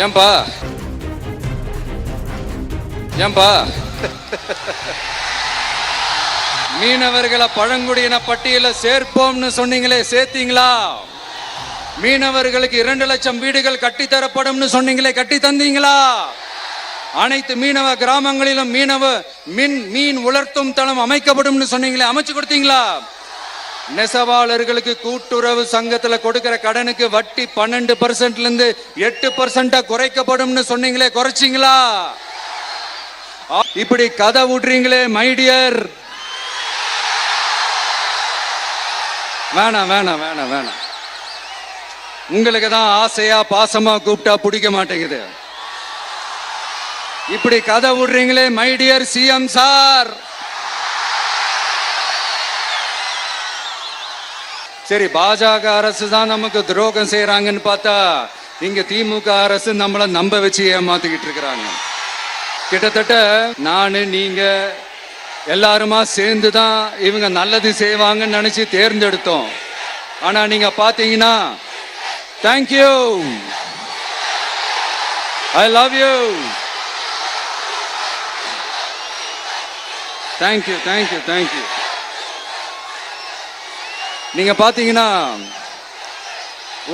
ஏன்பா ஏன்பா மீனவர்களை பழங்குடியின பட்டியல சேர்ப்போம்னு சொன்னீங்களே, சேர்த்தீங்களா? மீனவர்களுக்கு 2 லட்சம் வீடுகள் கட்டித்தரப்படும் சொன்னீங்களே, கட்டி தந்தீங்களா? அனைத்து மீனவ கிராமங்களிலும் மீன் உலர்த்தும் தளம் அமைக்கப்படும் சொன்னீங்களே, அமைச்சு கொடுத்தீங்களா? நெசவாளர்களுக்கு கூட்டுறவு சங்கத்துல கொடுக்கிற கடனுக்கு வட்டி 12% இருந்து 8% குறைக்கப்படும் சொன்னீங்களே, குறைச்சிங்களா? இப்படி கதை விடுறீங்களே மைடியர். வேணாம் வேணாம் வேணாம் வேணாம். உங்களுக்கு தான் ஆசையா பாசமா கூப்பிட்டா பிடிக்க மாட்டேங்குது. இப்படி கதை விடுறீங்களே மைடியர் சிஎம் சார். சரி, பாஜக அரசு தான் நமக்கு துரோகம் செய்யறாங்கன்னு பார்த்தா இங்க திமுக அரசு நம்மள நம்ப வச்சு ஏமாத்திக்கிட்டு இருக்கிறாங்க. கிட்டத்தட்ட நானு நீங்க எல்லாருமா சேர்ந்துதான் இவங்க நல்லது செய்வாங்கன்னு நினைச்சு தேர்ந்தெடுத்தோம். ஆனா நீங்க பாத்தீங்கன்னா, thank you, I love you, thank you thank you thank you. நீங்க பாத்தீங்கன்னா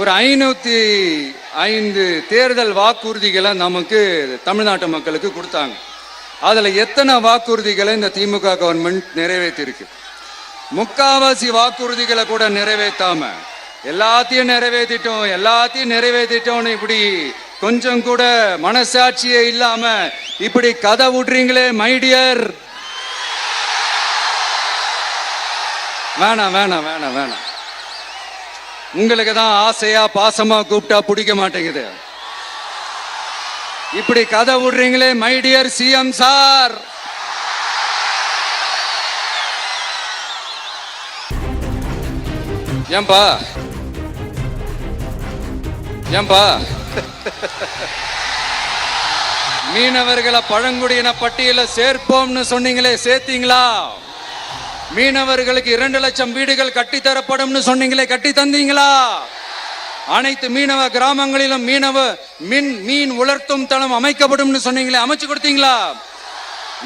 ஒரு 505 தேர்தல் வாக்குறுதிகளை நமக்கு தமிழ்நாட்டு மக்களுக்கு கொடுத்தாங்க. அதுல எத்தனை வாக்குறுதிகளை இந்த திமுக கவர்மெண்ட் நிறைவேற்றிருக்கு? முக்காவாசி வாக்குறுதிகளை கூட நிறைவேற்றாம எல்லாத்தையும் நிறைவேற்றிட்டோம் இப்படி கொஞ்சம் கூட மனசாட்சியே இல்லாம இப்படி கதை விடுறீங்களே மைடியர். வேணாம் வேணாம் வேணாம் வேணாம். உங்களுக்கு தான் ஆசையா பாசமா கூப்பிட்டா பிடிக்க மாட்டேங்குது. இப்படி கதை விடுறீங்களே மைடியர் சிஎம் சார். ஏன்பா ஏன்பா மீனவர்களை பழங்குடியின பட்டியல சேர்ப்போம்னு சொன்னீங்களே, சேர்த்தீங்களா? மீனவர்களுக்கு 2 லட்சம் வீடுகள் கட்டித்தரப்படும் சொன்னீங்களே, கட்டி தந்தீங்களா? அனைத்து மீனவ கிராமங்களிலும் மீன் உலர்த்தும் தளம் அமைக்கப்படும் சொன்னீங்களே, அமைச்சு கொடுத்தீங்களா?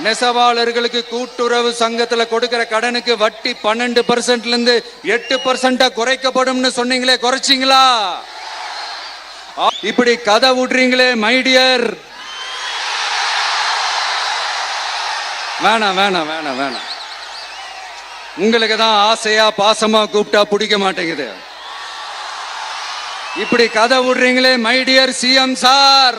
நெசவாளர்களுக்கு கூட்டுறவு சங்கத்துல கொடுக்கிற கடனுக்கு வட்டி 12% இருந்து 8% குறைக்கப்படும் சொன்னீங்களே, குறைச்சிங்களா? இப்படி கதை விடுறீங்களே மைடியர். வேணாம் வேணாம் வேணாம் வேணாம். உங்களுக்கு தான் ஆசையா பாசமா கூப்பிட்டா பிடிக்க மாட்டேங்குது. இப்படி கதை விடுறீங்களே மைடியர் சிஎம் சார்.